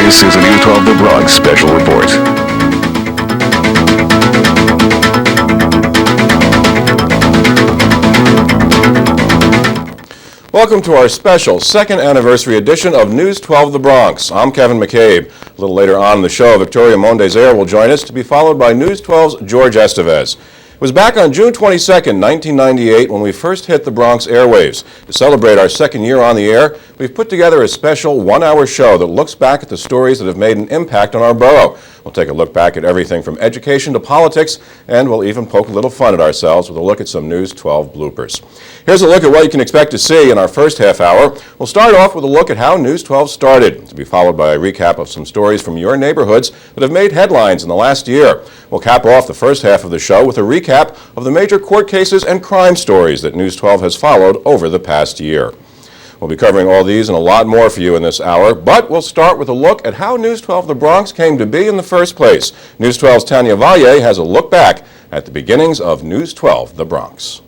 This is a News 12 The Bronx special report. Welcome to our special second anniversary edition of News 12 The Bronx. I'm Kevin McCabe. A little later on in the show, Victoria Mondezaire will join us to be followed by News 12's George Estevez. It was back on June 22nd, 1998 when we first hit the Bronx airwaves. To celebrate our second year on the air, we've put together a special one-hour show that looks back at the stories that have made an impact on our borough. We'll take a look back at everything from education to politics, and we'll even poke a little fun at ourselves with a look at some News 12 bloopers. Here's a look at what you can expect to see in our first half hour. We'll start off with a look at how News 12 started, to be followed by a recap of some stories from your neighborhoods that have made headlines in the last year. We'll cap off the first half of the show with a recap of the major court cases and crime stories that News 12 has followed over the past year. We'll be covering all these and a lot more for you in this hour, but we'll start with a look at how News 12 The Bronx came to be in the first place. News 12's Tanya Valle has a look back at the beginnings of News 12 The Bronx.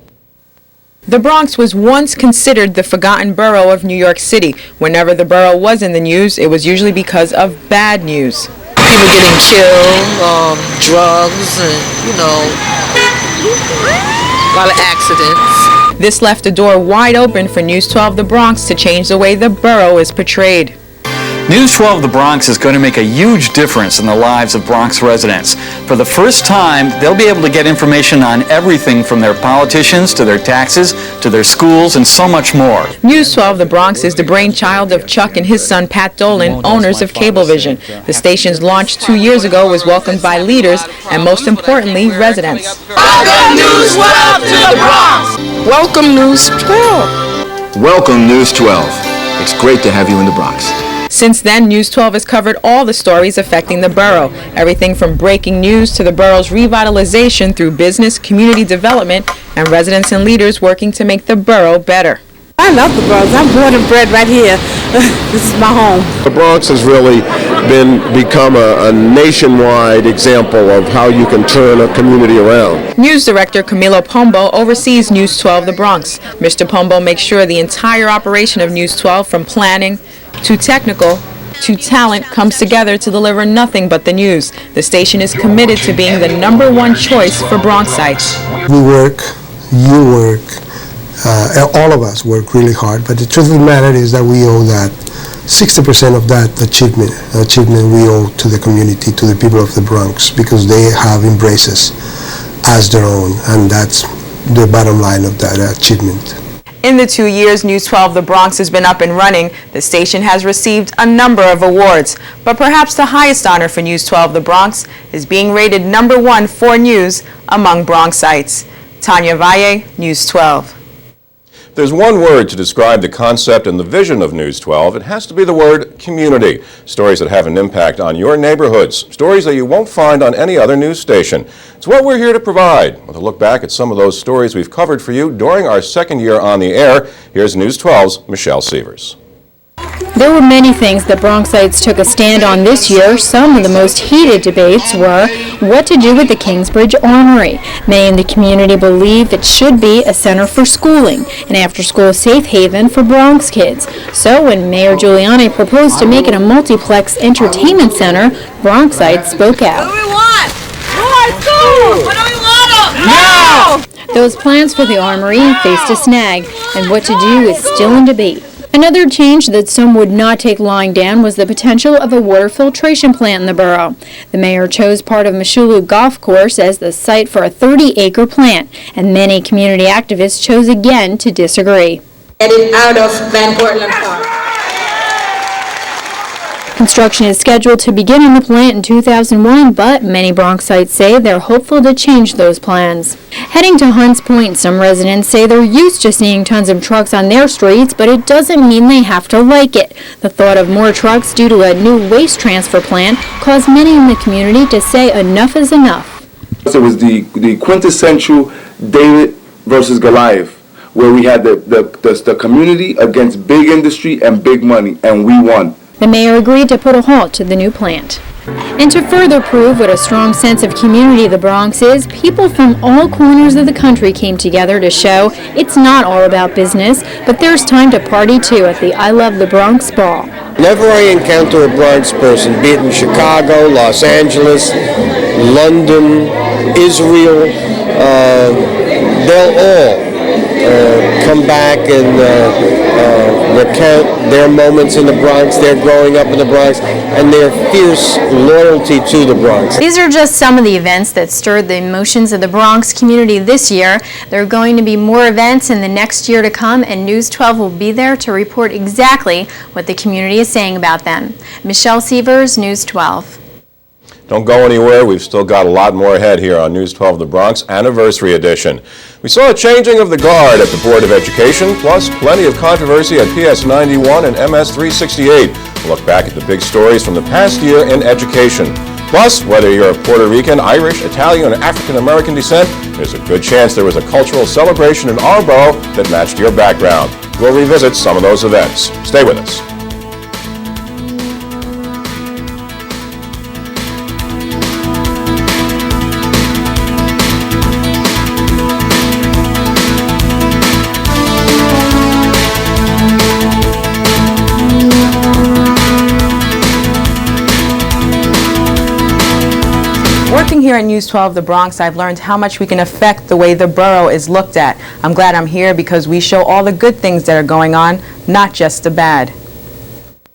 The Bronx was once considered the forgotten borough of New York City. Whenever the borough was in the news, it was usually because of bad news. People getting killed, drugs, and, a lot of accidents. This left a door wide open for News 12 The Bronx to change the way the borough is portrayed. News 12 The Bronx is going to make a huge difference in the lives of Bronx residents. For the first time, they'll be able to get information on everything from their politicians to their taxes to their schools and so much more. News 12 The Bronx is the brainchild of Chuck and his son Pat Dolan, owners of Cablevision. The station's launch 2 years ago was welcomed by leaders and, most importantly, residents. Welcome News 12 to the Bronx! Welcome News 12. Welcome News 12. It's great to have you in the Bronx. Since then, News 12 has covered all the stories affecting the borough, everything from breaking news to the borough's revitalization through business, community development, and residents and leaders working to make the borough better. I love the Bronx. I'm born and bred right here. This is my home. The Bronx has really become a nationwide example of how you can turn a community around. News Director Camilo Pombo oversees News 12 The Bronx. Mr. Pombo makes sure the entire operation of News 12, from planning to technical to talent, comes together to deliver nothing but the news. The station is committed to being the #1 choice for Bronxites. We work, you work, all of us work really hard, but the truth of the matter is that we owe that 60% of that achievement we owe to the community, to the people of the Bronx, because they have embraced us as their own, and that's the bottom line of that achievement. In the 2 years News 12 The Bronx has been up and running, the station has received a number of awards, but perhaps the highest honor for News 12 The Bronx is being rated #1 for news among Bronxites. Tanya Valle, News 12. There's one word to describe the concept and the vision of News 12. It has to be the word community. Stories that have an impact on your neighborhoods. Stories that you won't find on any other news station. It's what we're here to provide. With a look back at some of those stories we've covered for you during our second year on the air, here's News 12's Michelle Sievers. There were many things that Bronxites took a stand on this year. Some of the most heated debates were what to do with the Kingsbridge Armory. Many in the community believe it should be a center for schooling, an after-school safe haven for Bronx kids. So when Mayor Giuliani proposed to make it a multiplex entertainment center, Bronxites spoke out. What do we want? More schools! What do we want? No! Those plans for the Armory faced a snag, and what to do is still in debate. Another change that some would not take lying down was the potential of a water filtration plant in the borough. The mayor chose part of Mashulu Golf Course as the site for a 30-acre plant, and many community activists chose again to disagree. Getting out of Van Cortlandt Park. Construction is scheduled to begin in the plant in 2001, but many Bronxites say they're hopeful to change those plans. Heading to Hunts Point, some residents say they're used to seeing tons of trucks on their streets, but it doesn't mean they have to like it. The thought of more trucks due to a new waste transfer plant caused many in the community to say enough is enough. It was the quintessential David versus Goliath, where we had the community against big industry and big money, and we won. The mayor agreed to put a halt to the new plant. And to further prove what a strong sense of community the Bronx is, people from all corners of the country came together to show it's not all about business, but there's time to party too at the I Love the Bronx Ball. Whenever I encounter a Bronx person, be it in Chicago, Los Angeles, London, Israel, they'll all come back and recount their moments in the Bronx, their growing up in the Bronx, and their fierce loyalty to the Bronx. These are just some of the events that stirred the emotions of the Bronx community this year. There are going to be more events in the next year to come, and News 12 will be there to report exactly what the community is saying about them. Michelle Sievers, News 12. Don't go anywhere. We've still got a lot more ahead here on News 12 The Bronx Anniversary Edition. We saw a changing of the guard at the Board of Education, plus plenty of controversy at PS 91 and MS 368. We'll look back at the big stories from the past year in education. Plus, whether you're of Puerto Rican, Irish, Italian, or African-American descent, there's a good chance there was a cultural celebration in our borough that matched your background. We'll revisit some of those events. Stay with us. Working here at News 12 The Bronx, I've learned how much we can affect the way the borough is looked at. I'm glad I'm here because we show all the good things that are going on, not just the bad.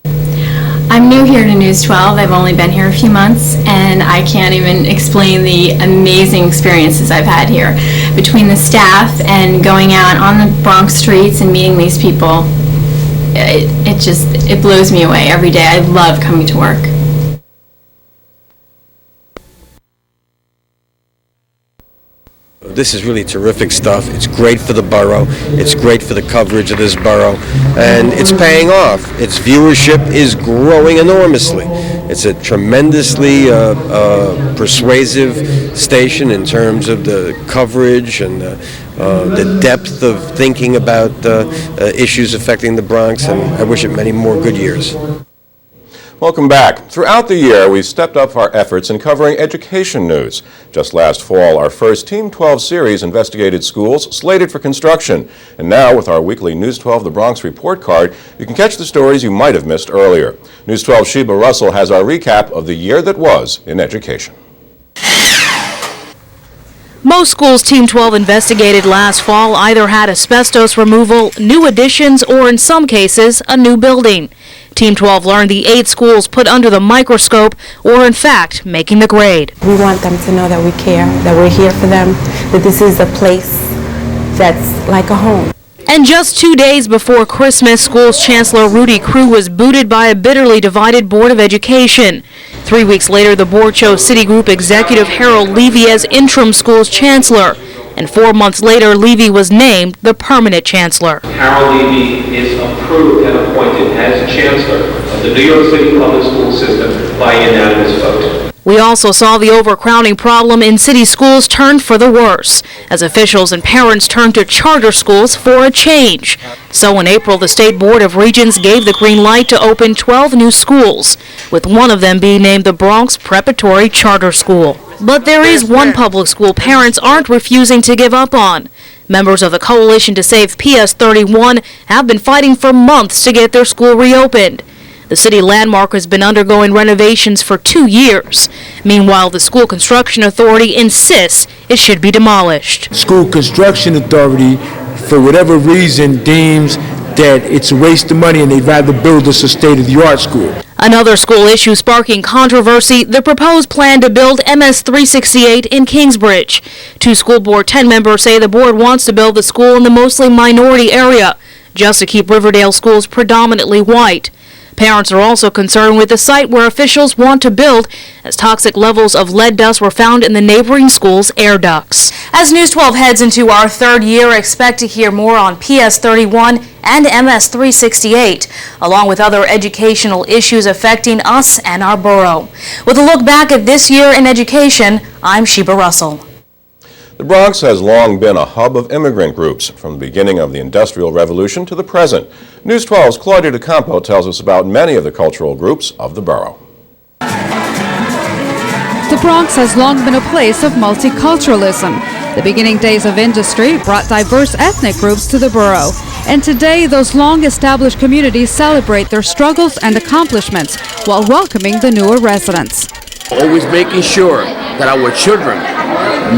I'm new here to News 12. I've only been here a few months, and I can't even explain the amazing experiences I've had here. Between the staff and going out on the Bronx streets and meeting these people, it blows me away every day. I love coming to work. This is really terrific stuff. It's great for the borough. It's great for the coverage of this borough. And it's paying off. Its viewership is growing enormously. It's a tremendously persuasive station in terms of the coverage and the depth of thinking about issues affecting the Bronx. And I wish it many more good years. Welcome back. Throughout the year, we've stepped up our efforts in covering education news. Just last fall, our first Team 12 series investigated schools slated for construction. And now, with our weekly News 12 The Bronx report card, you can catch the stories you might have missed earlier. News 12's Sheba Russell has our recap of the year that was in education. Most schools Team 12 investigated last fall either had asbestos removal, new additions, or in some cases, a new building. Team 12 learned the 8 schools put under the microscope or, in fact, making the grade. We want them to know that we care, that we're here for them, that this is a place that's like a home. And just 2 days before Christmas, schools Chancellor Rudy Crew was booted by a bitterly divided Board of Education. 3 weeks later, the board chose Citigroup executive Harold Levy as interim schools chancellor. And 4 months later, Levy was named the permanent chancellor. Harold Levy is approved and appointed as chancellor of the New York City public school system by unanimous vote. We also saw the overcrowding problem in city schools turned for the worse, as officials and parents turned to charter schools for a change. So in April, the State Board of Regents gave the green light to open 12 new schools, with one of them being named the Bronx Preparatory Charter School. But there is one public school parents aren't refusing to give up on. Members of the Coalition to Save PS 31 have been fighting for months to get their school reopened. The city landmark has been undergoing renovations for 2 years. Meanwhile, the School Construction Authority insists it should be demolished. School Construction Authority, for whatever reason, deems that it's a waste of money and they'd rather build us a state-of-the-art school. Another school issue sparking controversy, the proposed plan to build MS 368 in Kingsbridge. 2 school board 10 members say the board wants to build the school in the mostly minority area, just to keep Riverdale schools predominantly white. Parents are also concerned with the site where officials want to build, as toxic levels of lead dust were found in the neighboring school's air ducts. As News 12 heads into our 3rd year, expect to hear more on PS 31 and MS 368, along with other educational issues affecting us and our borough. With a look back at this year in education, I'm Sheba Russell. The Bronx has long been a hub of immigrant groups, from the beginning of the Industrial Revolution to the present. News 12's Claudia DeCampo tells us about many of the cultural groups of the borough. The Bronx has long been a place of multiculturalism. The beginning days of industry brought diverse ethnic groups to the borough. And today, those long-established communities celebrate their struggles and accomplishments while welcoming the newer residents. Always making sure that our children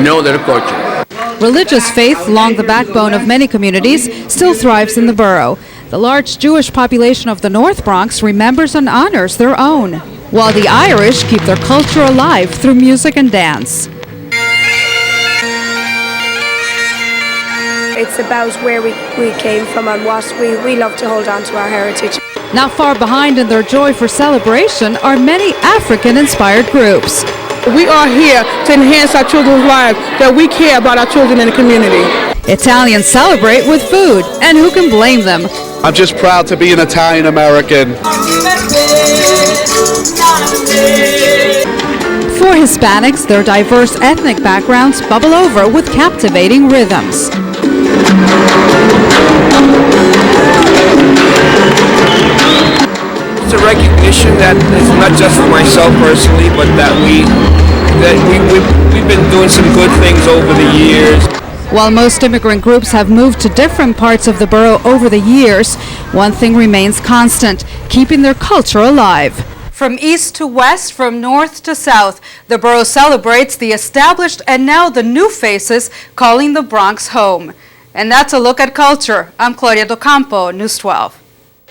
know their culture. Religious faith, long the backbone of many communities, still thrives in the borough. The large Jewish population of the North Bronx remembers and honors their own, while the Irish keep their culture alive through music and dance. It's about where we came from and what we love to hold on to our heritage. Not far behind in their joy for celebration are many African-inspired groups. We are here to enhance our children's lives, that we care about our children in the community. Italians celebrate with food, and who can blame them? I'm just proud to be an Italian American. For Hispanics, their diverse ethnic backgrounds bubble over with captivating rhythms. It's a recognition that it's not just for myself personally, but that we've been doing some good things over the years. While most immigrant groups have moved to different parts of the borough over the years, one thing remains constant: keeping their culture alive. From east to west, from north to south, the borough celebrates the established and now the new faces calling the Bronx home. And that's a look at culture. I'm Claudia Docampo, News 12.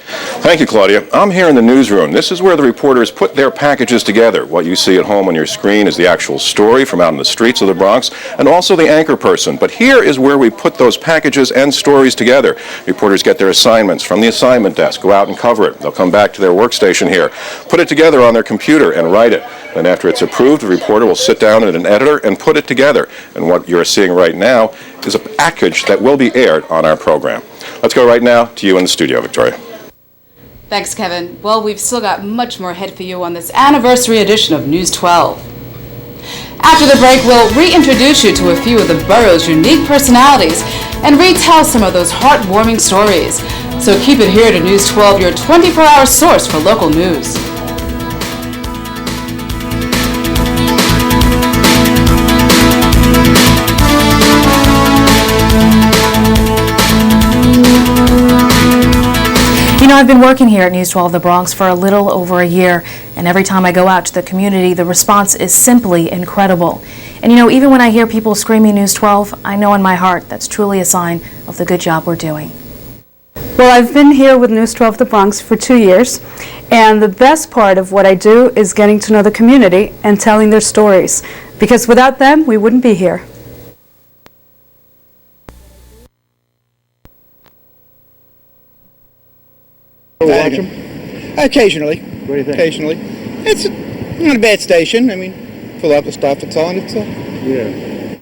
Thank you, Claudia. I'm here in the newsroom. This is where the reporters put their packages together. What you see at home on your screen is the actual story from out in the streets of the Bronx, and also the anchor person. But here is where we put those packages and stories together. Reporters get their assignments from the assignment desk, go out and cover it. They'll come back to their workstation here, put it together on their computer and write it. Then after it's approved, the reporter will sit down at an editor and put it together. And what you're seeing right now is a package that will be aired on our program. Let's go right now to you in the studio, Victoria. Thanks, Kevin. Well, we've still got much more ahead for you on this anniversary edition of News 12. After the break, we'll reintroduce you to a few of the borough's unique personalities and retell some of those heartwarming stories. So keep it here to News 12, your 24-hour source for local news. You know, I've been working here at News 12 The Bronx for a little over a year, and every time I go out to the community, the response is simply incredible. And you know, even when I hear people screaming News 12, I know in my heart that's truly a sign of the good job we're doing. Well, I've been here with News 12 The Bronx for 2 years, and the best part of what I do is getting to know the community and telling their stories, because without them, we wouldn't be here. Watch them? Occasionally. What do you think? Occasionally. It's not a bad station. I mean, fill out the stuff it's on. Yeah.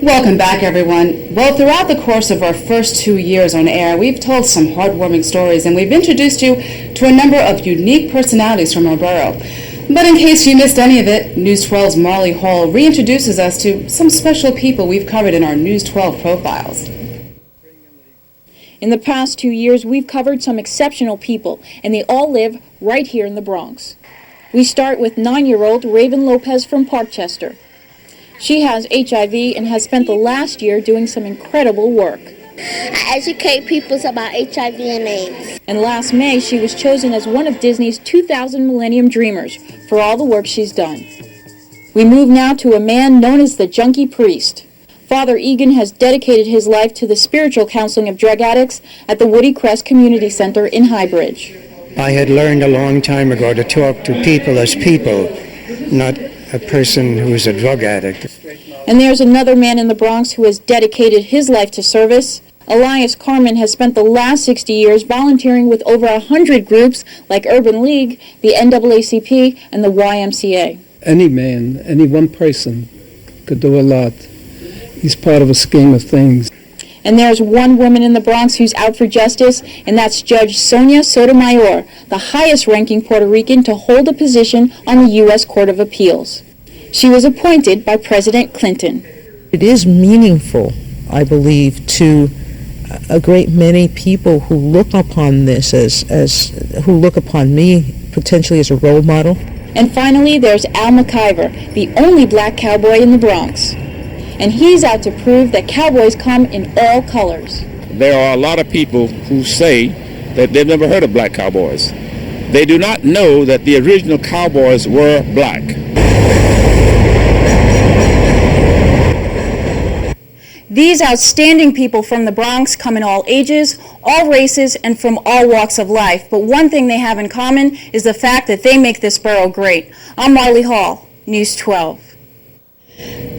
Welcome back, everyone. Well, throughout the course of our first 2 years on air, we've told some heartwarming stories, and we've introduced you to a number of unique personalities from our borough. But in case you missed any of it, News 12's Marley Hall reintroduces us to some special people we've covered in our News 12 profiles. In the past 2 years, we've covered some exceptional people, and they all live right here in the Bronx. We start with 9-year-old Raven Lopez from Parkchester. She has HIV and has spent the last year doing some incredible work. I educate people about HIV and AIDS. And last May, she was chosen as one of Disney's 2000 Millennium Dreamers for all the work she's done. We move now to a man known as the Junkie Priest. Father Egan has dedicated his life to the spiritual counseling of drug addicts at the Woody Crest Community Center in Highbridge. I had learned a long time ago to talk to people as people, not a person who is a drug addict. And there's another man in the Bronx who has dedicated his life to service. Elias Carmen has spent the last 60 years volunteering with over 100 groups like Urban League, the NAACP, and the YMCA. Any man, any one person could do a lot. He's part of a scheme of things. And there's one woman in the Bronx who's out for justice, and that's Judge Sonia Sotomayor, the highest-ranking Puerto Rican to hold a position on the U.S. Court of Appeals. She was appointed by President Clinton. It is meaningful, I believe, to a great many people who look upon this who look upon me potentially as a role model. And finally, there's Al McIver, the only black cowboy in the Bronx. And he's out to prove that cowboys come in all colors. there are a lot of people who say that they've never heard of black cowboys. They do not know that the original cowboys were black. These outstanding people from the Bronx come in all ages, all races, and from all walks of life. But one thing they have in common is the fact that they make this borough great. I'm Marley Hall, News 12.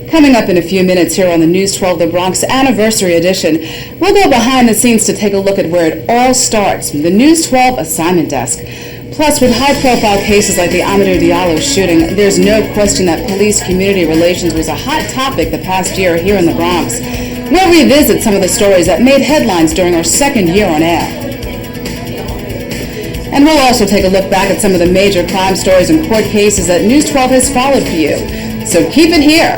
Coming up in a few minutes here on the News 12 The Bronx Anniversary Edition, we'll go behind the scenes to take a look at where it all starts, the News 12 Assignment Desk. Plus, with high-profile cases like the Amadou Diallo shooting, there's no question that police-community relations was a hot topic the past year here in the Bronx. We'll revisit some of the stories that made headlines during our second year on air. And we'll also take a look back at some of the major crime stories and court cases that News 12 has followed for you. So keep it here.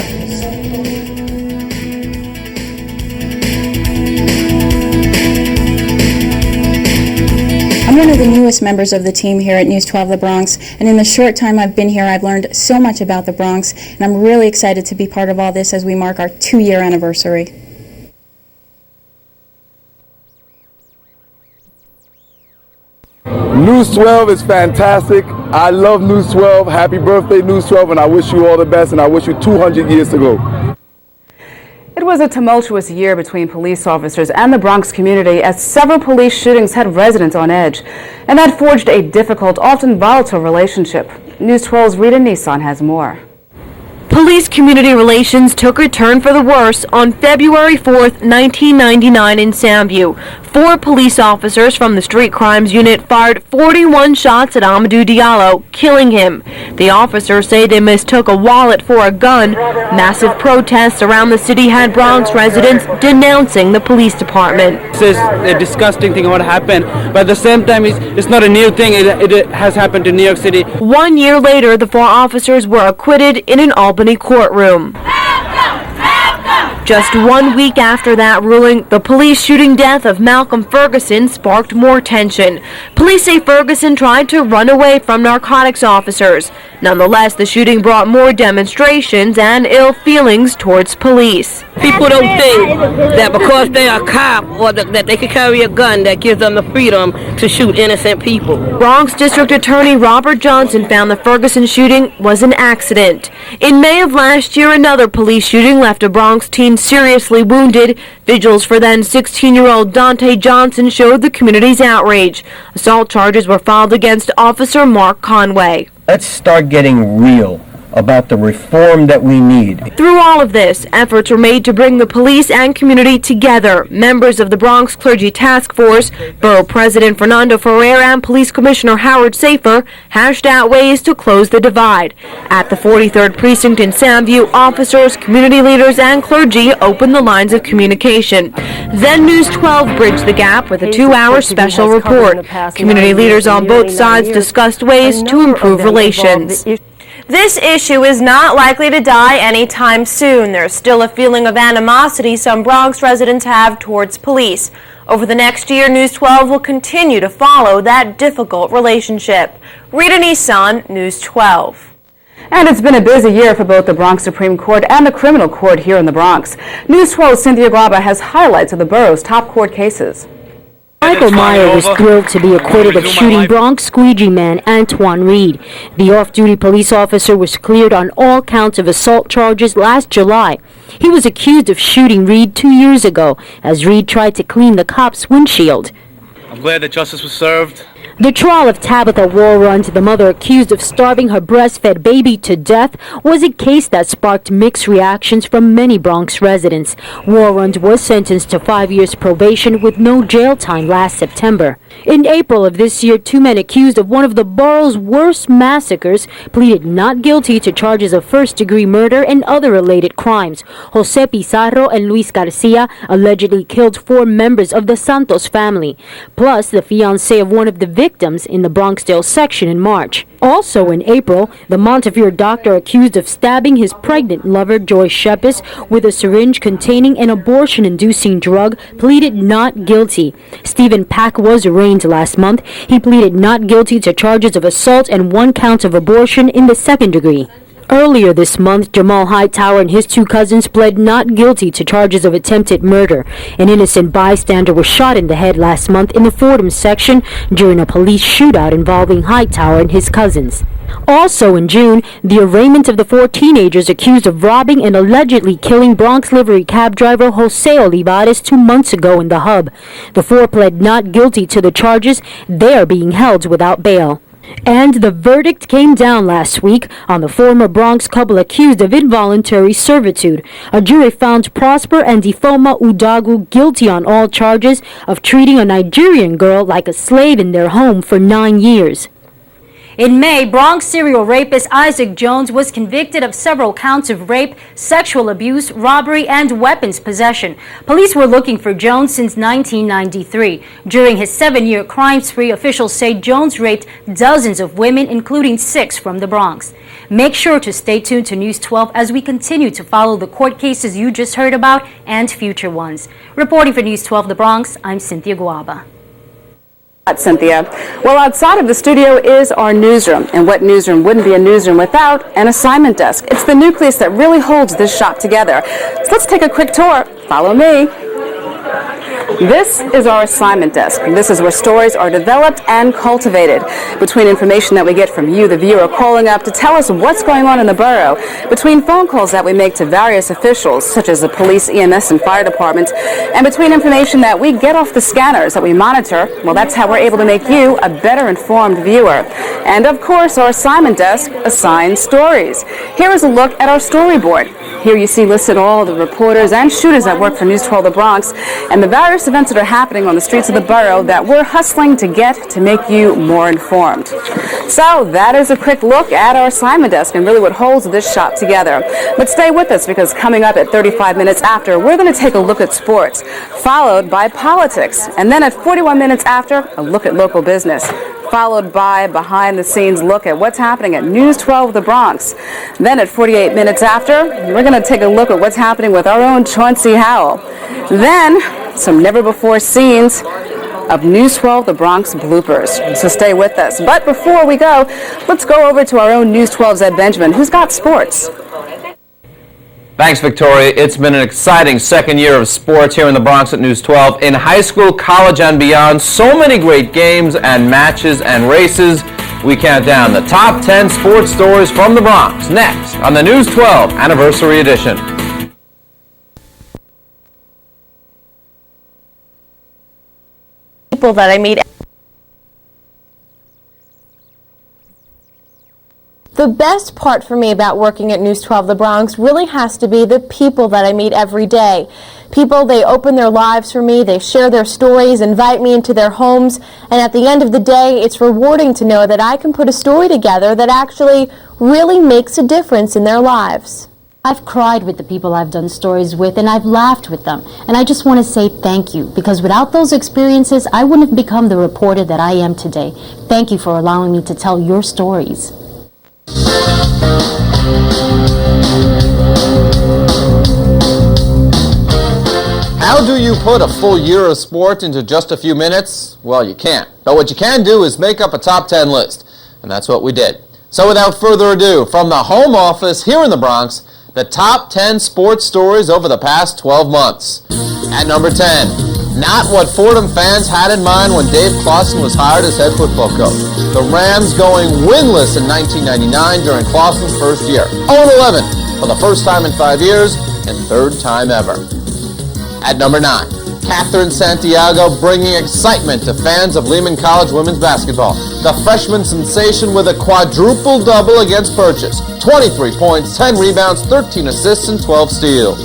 I'm one of the newest members of the team here at News 12 The Bronx, and in the short time I've been here, I've learned so much about the Bronx, and I'm really excited to be part of all this as we mark our 2-year anniversary. News 12 is fantastic. I love News 12. Happy birthday, News 12, and I wish you all the best, and I wish you 200 years to go. It was a tumultuous year between police officers and the Bronx community as several police shootings had residents on edge, and that forged a difficult, often volatile relationship. News 12's Rita Nissan has more. Police-community relations took a turn for the worse on February 4th, 1999 in Soundview. 4 police officers from the Street Crimes Unit fired 41 shots at Amadou Diallo, killing him. The officers say they mistook a wallet for a gun. Massive protests around the city had Bronx residents denouncing the police department. This is a disgusting thing what happened, but at the same time it's not a new thing. It has happened to New York City. 1 year later, the 4 officers were acquitted in an Albany courtroom. Just 1 week after that ruling, the police shooting death of Malcolm Ferguson sparked more tension. Police say Ferguson tried to run away from narcotics officers. Nonetheless, the shooting brought more demonstrations and ill feelings towards police. People don't think that because they are a cop or that they can carry a gun that gives them the freedom to shoot innocent people. Bronx District Attorney Robert Johnson found the Ferguson shooting was an accident. In May of last year, another police shooting left a Bronx teen seriously wounded. Vigils for then 16-year-old Dante Johnson showed the community's outrage. Assault charges were filed against Officer Mark Conway. Let's start getting real about the reform that we need. Through all of this, efforts were made to bring the police and community together. Members of the Bronx Clergy Task Force, Borough President Fernando Ferrer, and Police Commissioner Howard Safer hashed out ways to close the divide. At the 43rd Precinct in Soundview, officers, community leaders, and clergy opened the lines of communication. Then News 12 bridged the gap with a 2-hour special report. Community leaders on both sides discussed ways to improve relations. This issue is not likely to die anytime soon. There's still a feeling of animosity some Bronx residents have towards police. Over the next year, News 12 will continue to follow that difficult relationship. Rita Nissan, News 12. And it's been a busy year for both the Bronx Supreme Court and the Criminal Court here in the Bronx. News 12's Cynthia Graba has highlights of the borough's top court cases. Michael Meyer was thrilled to be acquitted of shooting Bronx squeegee man Antoine Reed. The off-duty police officer was cleared on all counts of assault charges last July. He was accused of shooting Reed 2 years ago as Reed tried to clean the cop's windshield. I'm glad that justice was served. The trial of Tabitha Walrond, the mother accused of starving her breastfed baby to death, was a case that sparked mixed reactions from many Bronx residents. Walrond was sentenced to 5 years probation with no jail time last September. In April of this year, 2 men accused of one of the borough's worst massacres pleaded not guilty to charges of first-degree murder and other related crimes. Jose Pizarro and Luis Garcia allegedly killed 4 members of the Santos family, plus the fiancé of one of the victims in the Bronxdale section in March. Also in April, the Montefiore doctor accused of stabbing his pregnant lover, Joyce Shepis, with a syringe containing an abortion-inducing drug, pleaded not guilty. Stephen Pack was arraigned last month. He pleaded not guilty to charges of assault and 1 count of abortion in the second degree. Earlier this month, Jamal Hightower and his two cousins pled not guilty to charges of attempted murder. An innocent bystander was shot in the head last month in the Fordham section during a police shootout involving Hightower and his cousins. Also in June, the arraignment of the 4 teenagers accused of robbing and allegedly killing Bronx livery cab driver Jose Olivares 2 months ago in the hub. The 4 pled not guilty to the charges. They are being held without bail. And the verdict came down last week on the former Bronx couple accused of involuntary servitude. A jury found Prosper and Ifeoma Udagu guilty on all charges of treating a Nigerian girl like a slave in their home for 9 years. In May, Bronx serial rapist Isaac Jones was convicted of several counts of rape, sexual abuse, robbery, and weapons possession. Police were looking for Jones since 1993. During his 7-year crime spree, officials say Jones raped dozens of women, including 6 from the Bronx. Make sure to stay tuned to News 12 as we continue to follow the court cases you just heard about and future ones. Reporting for News 12 The Bronx, I'm Cynthia Guaba. Cynthia. Well, outside of the studio is our newsroom, and what newsroom wouldn't be a newsroom without an assignment desk? It's the nucleus that really holds this shop together. So let's take a quick tour. Follow me. This is our assignment desk. This is where stories are developed and cultivated. Between information that we get from you, the viewer, calling up to tell us what's going on in the borough, between phone calls that we make to various officials, such as the police, EMS, and fire departments, and between information that we get off the scanners that we monitor, well, that's how we're able to make you a better informed viewer. And of course, our assignment desk assigns stories. Here is a look at our storyboard. Here you see listed all of the reporters and shooters that work for News 12 The Bronx and the various events that are happening on the streets of the borough that we're hustling to get to make you more informed. So that is a quick look at our assignment desk and really what holds this shop together. But stay with us because coming up at 35 minutes after, we're going to take a look at sports, followed by politics. And then at 41 minutes after, a look at local business, followed by a behind-the-scenes look at what's happening at News 12 The Bronx. Then at 48 minutes after, we're going to take a look at what's happening with our own Chauncey Howell. Then, some never-before scenes of News 12 The Bronx bloopers. So stay with us. But before we go, let's go over to our own News 12's Ed Benjamin, who's got sports. Thanks, Victoria. It's been an exciting second year of sports here in the Bronx at News 12. In high school, college, and beyond, so many great games and matches and races. We count down the top 10 sports stories from the Bronx next on the News 12 Anniversary Edition. People that I meet. The best part for me about working at News 12 The Bronx really has to be the people that I meet every day. People, they open their lives for me, they share their stories, invite me into their homes, and at the end of the day, it's rewarding to know that I can put a story together that actually really makes a difference in their lives. I've cried with the people I've done stories with, and I've laughed with them. And I just want to say thank you, because without those experiences, I wouldn't have become the reporter that I am today. Thank you for allowing me to tell your stories. How do you put a full year of sport into just a few minutes? Well, you can't. But what you can do is make up a top 10 list. And that's what we did. So without further ado, from the home office here in the Bronx, the top 10 sports stories over the past 12 months. At number 10, not what Fordham fans had in mind when Dave Clawson was hired as head football coach. The Rams going winless in 1999 during Clawson's first year. 0-11 for the first time in 5 years and third time ever. At number 9, Catherine Santiago bringing excitement to fans of Lehman College women's basketball. The freshman sensation with a quadruple double against Purchase. 23 points, 10 rebounds, 13 assists, and 12 steals.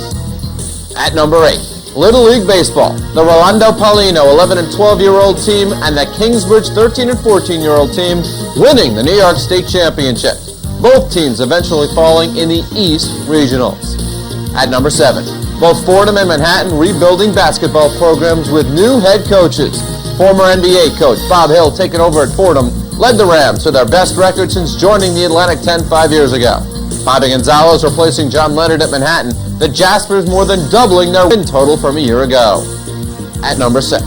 At number 8, Little League Baseball. The Rolando Paulino 11 and 12-year-old team and the Kingsbridge 13 and 14-year-old team winning the New York State Championship. Both teams eventually falling in the East Regionals. At number 7, both Fordham and Manhattan rebuilding basketball programs with new head coaches. Former NBA coach Bob Hill, taking over at Fordham, led the Rams to their best record since joining the Atlantic 10 5 years ago. Bobby Gonzalez replacing John Leonard at Manhattan, the Jaspers more than doubling their win total from a year ago. At number 6,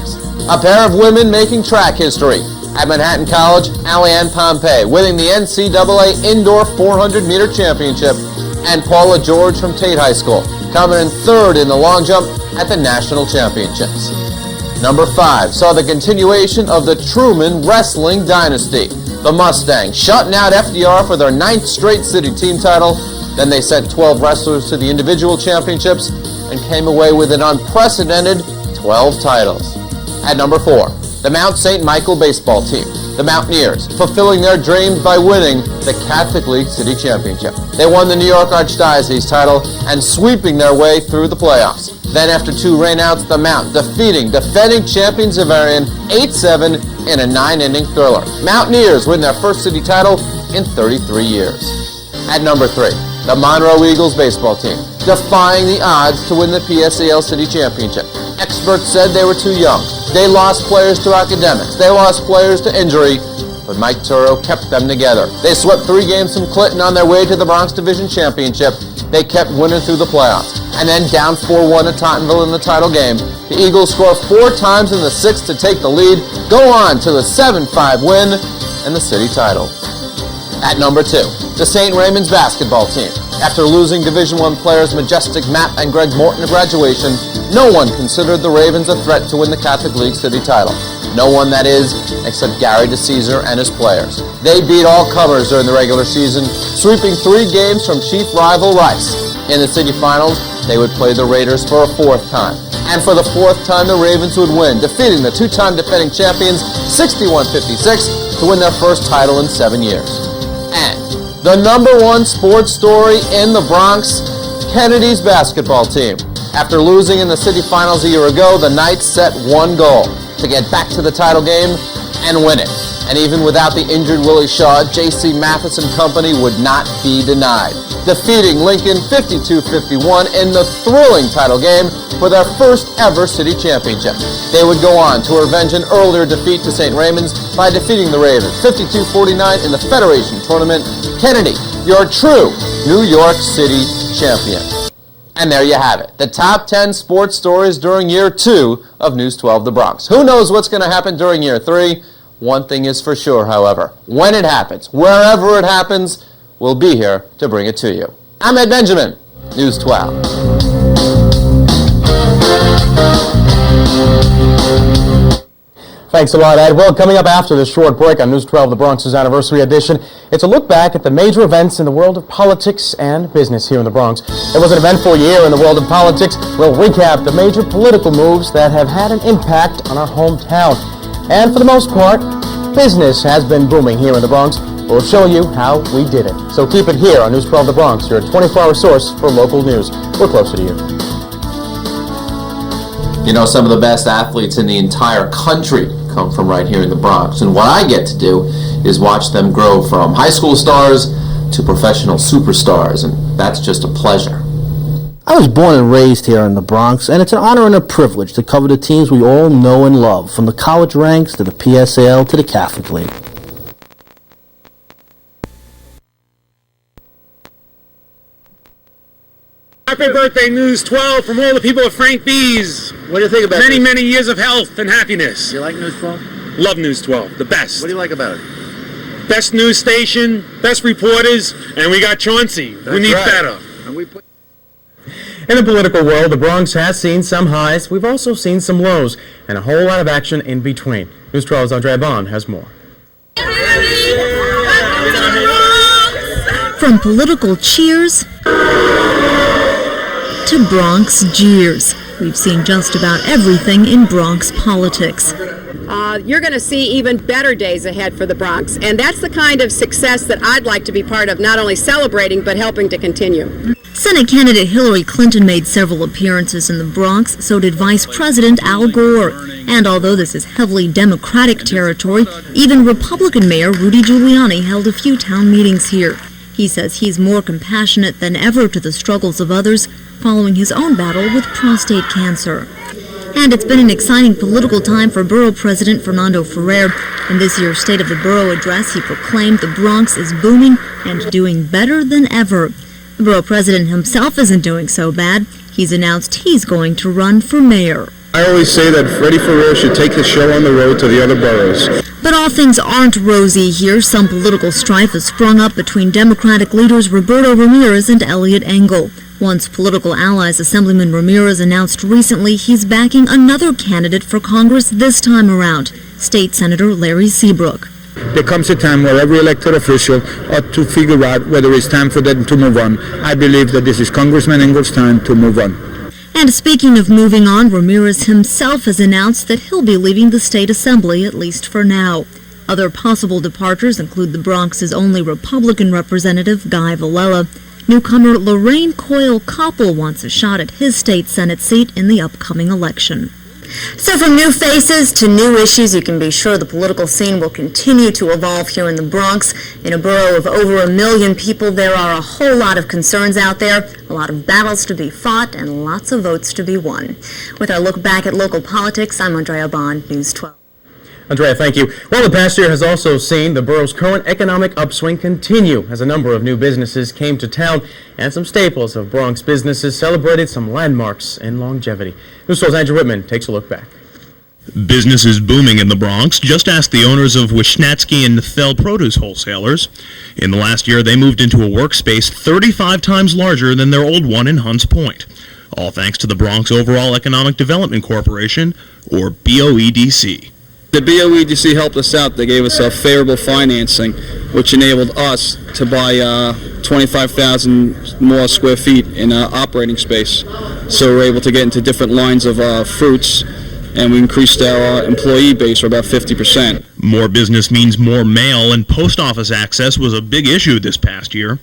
a pair of women making track history. At Manhattan College, Allianne Pompey winning the NCAA Indoor 400-meter championship, and Paula George from Tate High School coming in third in the long jump at the national championships. Number 5 saw the continuation of the Truman Wrestling Dynasty. The Mustangs shutting out FDR for their 9th straight city team title. Then they sent 12 wrestlers to the individual championships and came away with an unprecedented 12 titles. At number 4, the Mount St. Michael baseball team. The Mountaineers fulfilling their dreams by winning the Catholic League City Championship. They won the New York Archdiocese title and sweeping their way through the playoffs. Then after 2 rainouts, the Mount defeating defending champions Zavarian 8-7 in a 9-inning thriller. Mountaineers win their first city title in 33 years. At number 3, the Monroe Eagles baseball team, defying the odds to win the PSAL City Championship. Experts said they were too young. They lost players to academics. They lost players to injury. But Mike Turo kept them together. They swept 3 games from Clinton on their way to the Bronx Division Championship. They kept winning through the playoffs. And then down 4-1 at Tottenville in the title game. The Eagles score 4 times in the 6th to take the lead, go on to the 7-5 win and the city title. At number 2, the St. Raymond's basketball team. After losing Division I players Majestic Mapp and Greg Morton at graduation, no one considered the Ravens a threat to win the Catholic League City title. No one, that is, except Gary DeCesar and his players. They beat all comers during the regular season, sweeping 3 games from chief rival Rice. In the city finals, they would play the Raiders for a 4th time. And for the 4th time, the Ravens would win, defeating the 2-time defending champions 61-56 to win their first title in 7 years. And the number 1 sports story in the Bronx, Kennedy's basketball team. After losing in the city finals a year ago, the Knights set one goal: to get back to the title game and win it. And even without the injured Willie Shaw, J.C. Mathis and company would not be denied, defeating Lincoln 52-51 in the thrilling title game for their first ever city championship. They would go on to revenge an earlier defeat to St. Raymond's by defeating the Ravens 52-49 in the Federation Tournament. Kennedy, your true New York City champion. And there you have it, the top 10 sports stories during year 2 of News 12 The Bronx. Who knows what's going to happen during year 3? One thing is for sure, however, when it happens, wherever it happens, we'll be here to bring it to you. I'm Ed Benjamin, News 12. Thanks a lot, Ed. Well, coming up after this short break on News 12, the Bronx's anniversary edition, it's a look back at the major events in the world of politics and business here in the Bronx. It was an eventful year in the world of politics. We'll recap the major political moves that have had an impact on our hometown. And for the most part, business has been booming here in the Bronx. We'll show you how we did it. So keep it here on News 12 The Bronx, your 24-hour source for local news. We're closer to you. You know, some of the best athletes in the entire country come from right here in the Bronx. And what I get to do is watch them grow from high school stars to professional superstars. And that's just a pleasure. I was born and raised here in the Bronx, and it's an honor and a privilege to cover the teams we all know and love, from the college ranks to the PSAL to the Catholic League. Happy birthday, News 12, from all the people of Frank B's. What do you think about Many, this? many years of health and happiness. You like News 12? Love News 12, the best. What do you like about it? Best news station, best reporters, and we got Chauncey. That's We need right. better. And we put In the political world, the Bronx has seen some highs. We've also seen some lows, and a whole lot of action in between. News 12's Andrea Bond has more. From political cheers to Bronx jeers, we've seen just about everything in Bronx politics. You're going to see even better days ahead for the Bronx, and that's the kind of success that I'd like to be part of, not only celebrating but helping to continue. Senate candidate Hillary Clinton made several appearances in the Bronx, so did Vice President Al Gore. And although this is heavily Democratic territory, even Republican Mayor Rudy Giuliani held a few town meetings here. He says he's more compassionate than ever to the struggles of others, following his own battle with prostate cancer. And it's been an exciting political time for Borough President Fernando Ferrer. In this year's State of the Borough address, he proclaimed the Bronx is booming and doing better than ever. The Borough President himself isn't doing so bad. He's announced he's going to run for mayor. I always say that Freddie Ferrer should take the show on the road to the other boroughs. But all things aren't rosy here. Some political strife has sprung up between Democratic leaders Roberto Ramirez and Elliot Engel. Once political allies, Assemblyman Ramirez announced recently he's backing another candidate for Congress this time around, State Senator Larry Seabrook. There comes a time where every elected official ought to figure out whether it's time for them to move on. I believe that this is Congressman Engel's time to move on. And speaking of moving on, Ramirez himself has announced that he'll be leaving the state assembly, at least for now. Other possible departures include the Bronx's only Republican representative, Guy Villela. Newcomer Lorraine Coyle Koppel wants a shot at his state Senate seat in the upcoming election. So from new faces to new issues, you can be sure the political scene will continue to evolve here in the Bronx. In a borough of over 1 million people, there are a whole lot of concerns out there, a lot of battles to be fought, and lots of votes to be won. With our look back at local politics, I'm Andrea Bond, News 12. Andrea, thank you. Well, the past year has also seen the borough's current economic upswing continue as a number of new businesses came to town and some staples of Bronx businesses celebrated some landmarks in longevity. News 12's Andrew Whitman takes a look back. Business is booming in the Bronx. Just ask the owners of Wishnatski and Nethel produce wholesalers. In the last year, they moved into a workspace 35 times larger than their old one in Hunts Point. All thanks to the Bronx Overall Economic Development Corporation, or BOEDC. The BOEDC helped us out. They gave us a favorable financing, which enabled us to buy 25,000 more square feet in operating space. So we're able to get into different lines of fruits, and we increased our employee base for about 50%. More business means more mail, and post office access was a big issue this past year.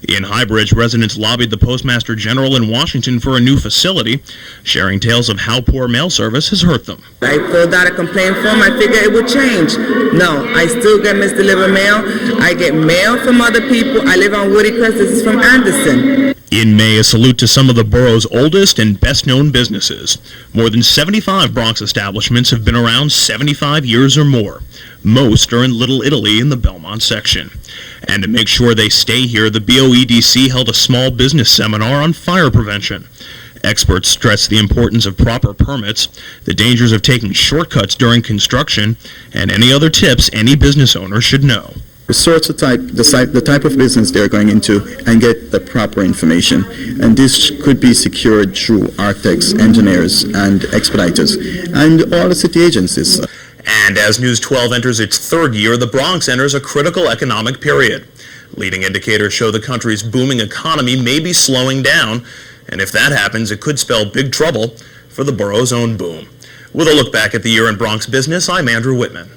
In Highbridge, residents lobbied the Postmaster General in Washington for a new facility, sharing tales of how poor mail service has hurt them. I filled out a complaint form. I figured it would change. No, I still get misdelivered mail. I get mail from other people. I live on Woodcrest. This is from Anderson. In May, a salute to some of the borough's oldest and best-known businesses. More than 75 Bronx establishments have been around 75 years or more. Most are in Little Italy in the Belmont section. And to make sure they stay here, the BOEDC held a small business seminar on fire prevention. Experts stress the importance of proper permits, the dangers of taking shortcuts during construction, and any other tips any business owner should know. Research the type of business they're going into and get the proper information. And this could be secured through architects, engineers, and expediters, and all the city agencies. And as News 12 enters its third year, the Bronx enters a critical economic period. Leading indicators show the country's booming economy may be slowing down, and if that happens, it could spell big trouble for the borough's own boom. With a look back at the year in Bronx business, I'm Andrew Whitman.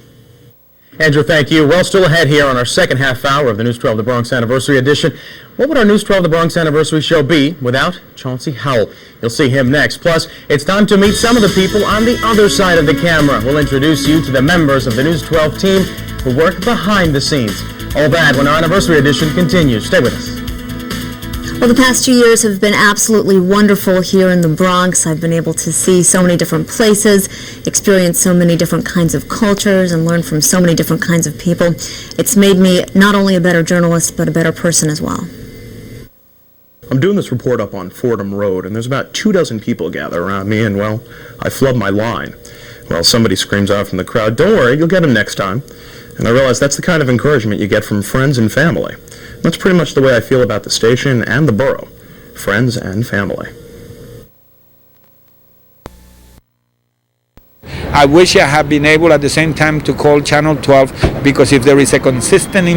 Andrew, thank you. Well, still ahead here on our second half hour of the News 12 The Bronx Anniversary Edition. What would our News 12 The Bronx Anniversary show be without Chauncey Howell? You'll see him next. Plus, it's time to meet some of the people on the other side of the camera. We'll introduce you to the members of the News 12 team who work behind the scenes. All that when our Anniversary Edition continues. Stay with us. Well, the past 2 years have been absolutely wonderful here in the Bronx. I've been able to see so many different places, experience so many different kinds of cultures, and learn from so many different kinds of people. It's made me not only a better journalist, but a better person as well. I'm doing this report up on Fordham Road, and there's about 24 people gather around me, and, well, I flub my line. Well, somebody screams out from the crowd, "Don't worry, you'll get him next time." And I realize that's the kind of encouragement you get from friends and family. That's pretty much the way I feel about the station and the borough. Friends and family. I wish I had been able at the same time to call Channel 12, because if there is a consistent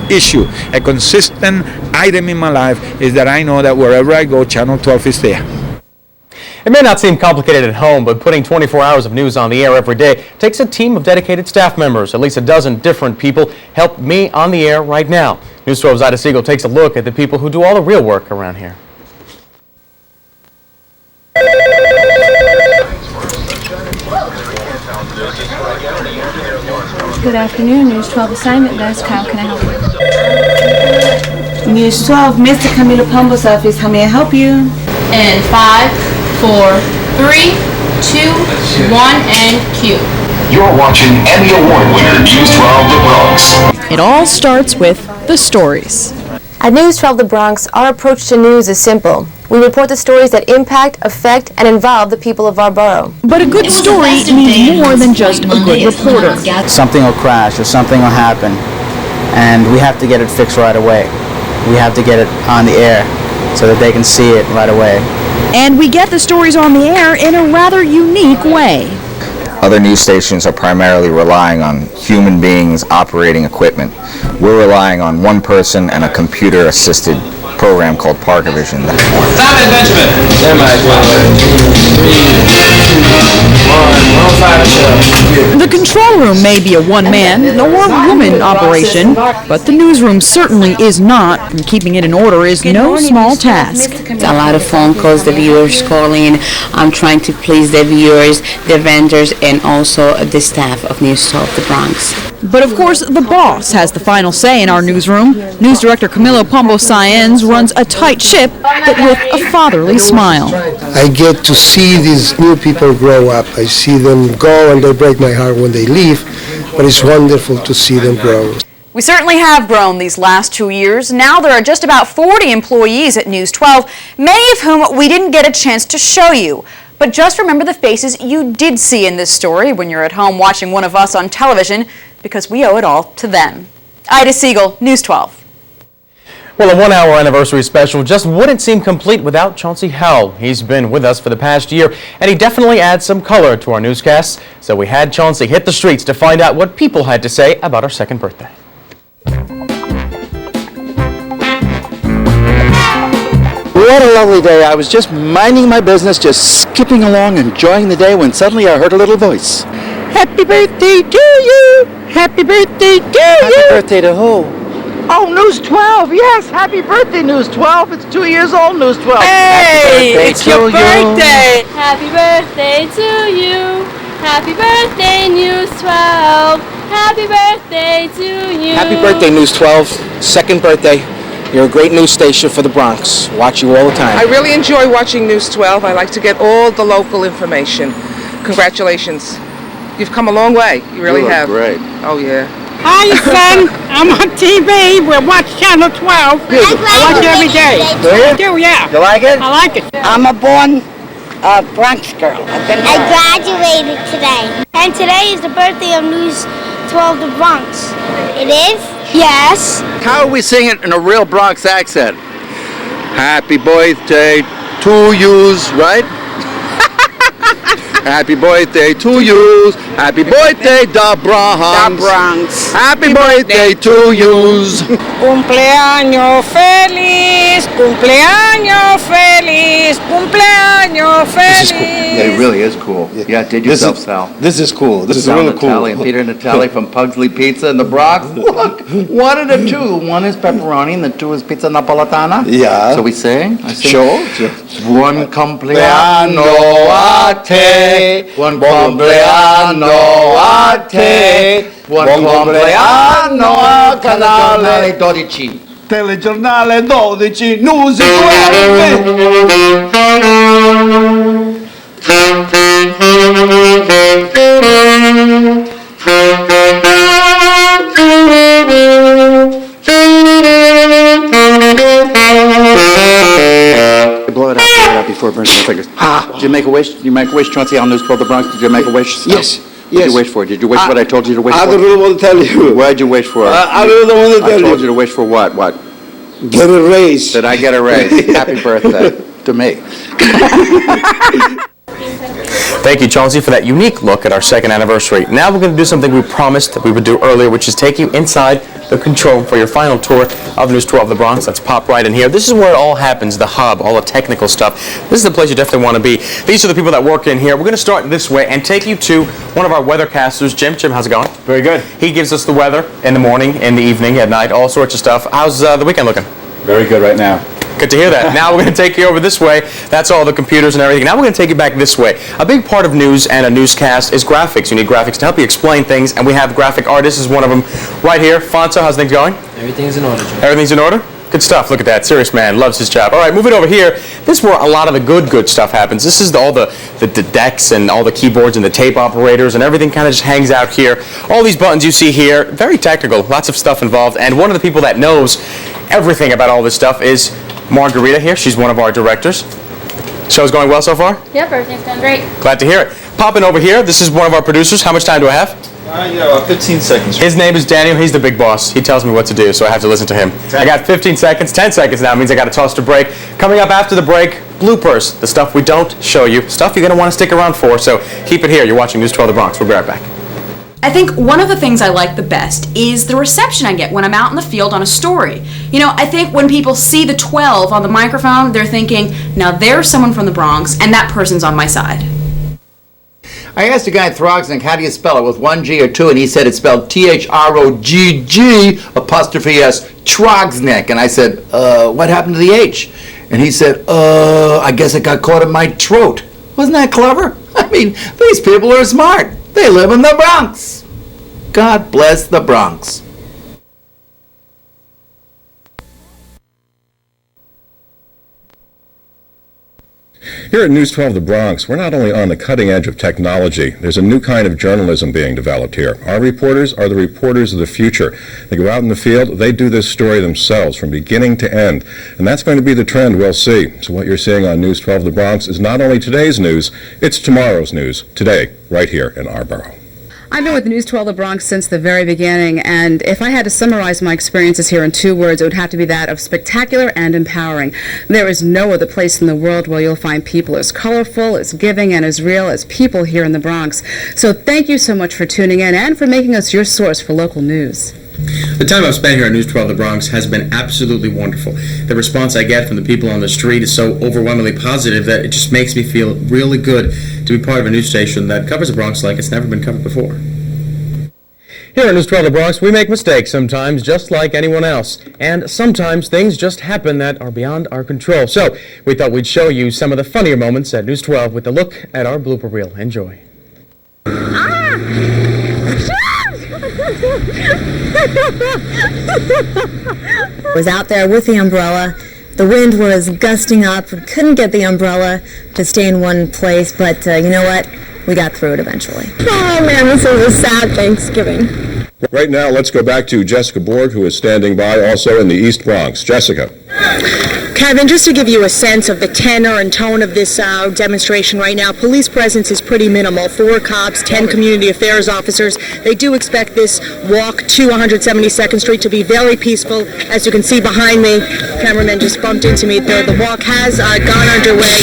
issue, a consistent item in my life, is that I know that wherever I go, Channel 12 is there. It may not seem complicated at home, but putting 24 hours of news on the air every day takes a team of dedicated staff members. At least a dozen different people help me on the air right now. News 12's Ida Siegel takes a look at the people who do all the real work around here. Good afternoon, News 12 assignment desk. How can I help you? News 12, Mr. Camilo Pombo's office. How may I help you? In 5, 4, 3, 2, 1, and cue. You're watching Emmy Award winner News 12 The Bronx. It all starts with the stories. At News 12 The Bronx, our approach to news is simple. We report the stories that impact, affect, and involve the people of our borough. But a good story needs more than just a good reporter. Something will crash or something will happen, and we have to get it fixed right away. We have to get it on the air so that they can see it right away. And we get the stories on the air in a rather unique way. Other news stations are primarily relying on human beings operating equipment. We're relying on one person and a computer-assisted program called Parker Vision. Simon Benjamin. The control room may be a one-man or woman operation, but the newsroom certainly is not, and keeping it in order is no small task. A lot of phone calls, the viewers calling. I'm trying to please the viewers, the vendors, and also the staff of News 12 The Bronx. But of course, the boss has the final say in our newsroom. News director Camilo Pombo Sáenz runs a tight ship, but with a fatherly smile. I get to see these new people grow up. I see them go, and they break my heart when they leave, but it's wonderful to see them grow. We certainly have grown these last 2 years. Now there are just about 40 employees at News 12, many of whom we didn't get a chance to show you. But just remember the faces you did see in this story when you're at home watching one of us on television, because we owe it all to them. Ida Siegel, News 12. Well, a one-hour anniversary special just wouldn't seem complete without Chauncey Howell. He's been with us for the past year, and he definitely adds some color to our newscasts. So we had Chauncey hit the streets to find out what people had to say about our second birthday. What a lovely day. I was just minding my business, just skipping along, enjoying the day, when suddenly I heard a little voice. Happy birthday to you! Happy birthday to you! Happy birthday to who? Oh, News 12. Yes, happy birthday, News 12. It's 2 years old, News 12. Hey, it's your birthday. Happy birthday to you. Happy birthday, News 12. Happy birthday to you. Happy birthday, News 12. Second birthday. You're a great news station for the Bronx. Watch you all the time. I really enjoy watching News 12. I like to get all the local information. Congratulations. You've come a long way. You really have. Great. Oh, yeah. Hi, son. I'm on TV. We watch Channel 12. I watch it every day. Do you? I do, yeah. You like it? I like it. I'm a born Bronx girl. I graduated today. And today is the birthday of News 12 The Bronx. It is? Yes. How do we sing it in a real Bronx accent? Happy birthday to yous, right? Happy birthday to you. Happy birthday, the Bronx. The Bronx. Happy birthday to yous. Cumpleaños feliz. Cumpleaños feliz. Cumpleaños feliz. Yeah, it really is cool. Yeah, did yourself, Sal. This is cool. This is Sal really cool. Natale and Peter Natale from Pugsley Pizza in the Bronx. Look, one of the two. One is pepperoni and the two is pizza napoletana. Yeah. So we sing? I sing. Sure. Buon compleanno a te. Buon compleanno a te. Buon compleanno a Canale 12. Telegiornale 12, News 12. Blow it out before it burns my fingers. Did you make a wish? Did you make a wish, Chauncey, on News 12 The Bronx? Did you make a wish? Yes. What did you wish for? Did you wish what I told you to wish for? I don't really want to tell you. What did you wish for? I don't want to tell you. I told you to wish for what? What? Get a raise. Did I get a raise? Happy birthday to me. Thank you, Chauncey, for that unique look at our second anniversary. Now we're going to do something we promised that we would do earlier, which is take you inside the control room for your final tour of News 12 The Bronx. Let's pop right in here. This is where it all happens, the hub, all the technical stuff. This is the place you definitely want to be. These are the people that work in here. We're going to start this way and take you to one of our weathercasters. Jim, how's it going? Very good. He gives us the weather in the morning, in the evening, at night, all sorts of stuff. How's the weekend looking? Very good right now. Good to hear that. Now we're going to take you over this way. That's all the computers and everything. Now we're going to take you back this way. A big part of news and a newscast is graphics. You need graphics to help you explain things, and we have graphic artists is one of them right here. Fonso, how's things going? Everything's in order, Jim. Everything's in order? Good stuff. Look at that. Serious man. Loves his job. All right, moving over here. This is where a lot of the good stuff happens. This is all the decks and all the keyboards and the tape operators and everything kind of just hangs out here. All these buttons you see here, very technical. Lots of stuff involved. And one of the people that knows everything about all this stuff is Margarita here. She's one of our directors. Show's going well so far? Yep, everything's going great. Glad to hear it. Popping over here, this is one of our producers. How much time do I have? You got 15 seconds. His name is Daniel. He's the big boss. He tells me what to do, so I have to listen to him. I got 15 seconds, 10 seconds now. It means I got to toss to break. Coming up after the break, bloopers, the stuff we don't show you, stuff you're going to want to stick around for, so keep it here. You're watching News 12 The Bronx. We'll be right back. I think one of the things I like the best is the reception I get when I'm out in the field on a story. You know, I think when people see the 12 on the microphone, they're thinking, now there's someone from the Bronx, and that person's on my side. I asked a guy at Throgzink, how do you spell it, with one G or two, and he said it's spelled T-H-R-O-G-G apostrophe S, Trogznik. And I said, what happened to the H? And he said, I guess it got caught in my throat. Wasn't that clever? I mean, these people are smart. They live in the Bronx. God bless the Bronx. Here at News 12 The Bronx, we're not only on the cutting edge of technology, there's a new kind of journalism being developed here. Our reporters are the reporters of the future. They go out in the field, they do this story themselves from beginning to end. And that's going to be the trend we'll see. So what you're seeing on News 12 The Bronx is not only today's news, it's tomorrow's news, today, right here in our borough. I've been with News 12 The Bronx since the very beginning, and if I had to summarize my experiences here in 2 words, it would have to be that of spectacular and empowering. There is no other place in the world where you'll find people as colorful, as giving, and as real as people here in the Bronx. So thank you so much for tuning in and for making us your source for local news. The time I've spent here at News 12 The Bronx has been absolutely wonderful. The response I get from the people on the street is so overwhelmingly positive that it just makes me feel really good to be part of a news station that covers the Bronx like it's never been covered before. Here at News 12 The Bronx, we make mistakes sometimes, just like anyone else. And sometimes things just happen that are beyond our control. So we thought we'd show you some of the funnier moments at News 12 with a look at our blooper reel. Enjoy. I was out there with the umbrella. The wind was gusting up. We couldn't get the umbrella to stay in one place, but you know what? We got through it eventually. Oh man, this was a sad Thanksgiving. Right now, let's go back to Jessica Borg, who is standing by also in the East Bronx. Jessica. Kevin, just to give you a sense of the tenor and tone of this demonstration right now, police presence is pretty minimal. 4 cops, 10 community affairs officers. They do expect this walk to 172nd Street to be very peaceful. As you can see behind me, cameraman just bumped into me. The walk has gone underway.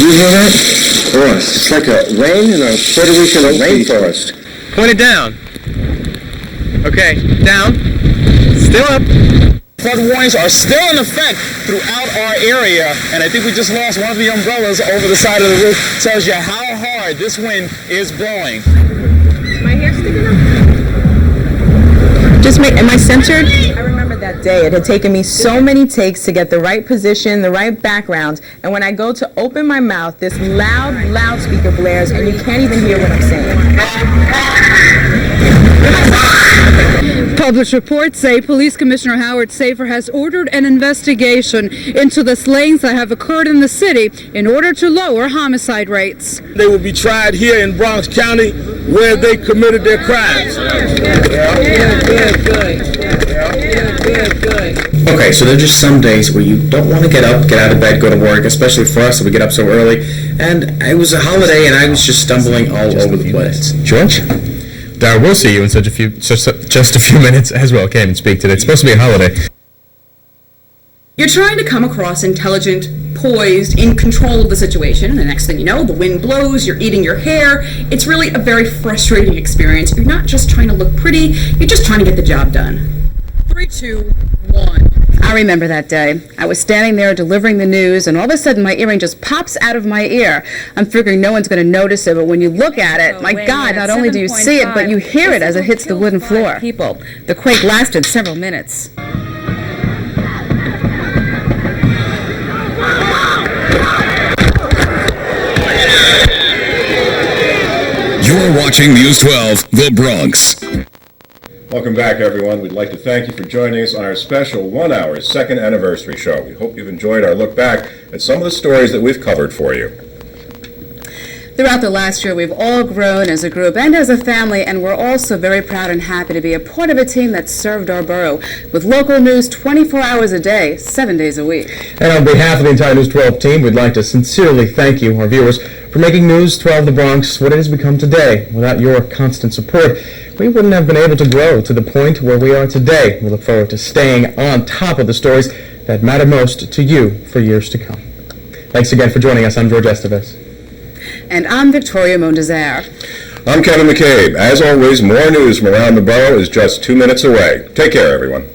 You hear that? Oh, it's like a rain in a Puerto Rican rainforest. Point it down. Okay, down. Still up. Flood warnings are still in effect throughout our area, and I think we just lost one of the umbrellas over the side of the roof. Tells you how hard this wind is blowing. My hair sticking up? Am I censored? I remember that day. It had taken me so many takes to get the right position, the right background, and when I go to open my mouth, this loud loudspeaker blares, and you can't even hear what I'm saying. Published reports say Police Commissioner Howard Safer has ordered an investigation into the slayings that have occurred in the city in order to lower homicide rates. They will be tried here in Bronx County where they committed their crimes. Okay, so there are just some days where you don't want to get up, get out of bed, go to work, especially for us that we get up so early. And it was a holiday and I was just stumbling all over the place. George? Darryl, we'll see you in just a few minutes as well. Can't even speak today. It's supposed to be a holiday. You're trying to come across intelligent, poised, in control of the situation, and the next thing you know, the wind blows, you're eating your hair. It's really a very frustrating experience. You're not just trying to look pretty, you're just trying to get the job done. 3, 2, 1. I remember that day. I was standing there delivering the news, and all of a sudden my earring just pops out of my ear. I'm figuring no one's going to notice it, but when you look at it, my God, not only do you see it, but you hear it as it hits the wooden floor. People. The quake lasted several minutes. You're watching News 12, The Bronx. Welcome back, everyone. We'd like to thank you for joining us on our special 1-hour second anniversary show. We hope you've enjoyed our look back at some of the stories that we've covered for you. Throughout the last year, we've all grown as a group and as a family, and we're also very proud and happy to be a part of a team that served our borough with local news 24 hours a day, 7 days a week. And on behalf of the entire News 12 team, we'd like to sincerely thank you, our viewers, for making News 12 The Bronx what it has become today. Without your constant support, we wouldn't have been able to grow to the point where we are today. We look forward to staying on top of the stories that matter most to you for years to come. Thanks again for joining us. I'm George Estevez. And I'm Victoria Mondesir. I'm Kevin McCabe. As always, more news from around the borough is just 2 minutes away. Take care, everyone.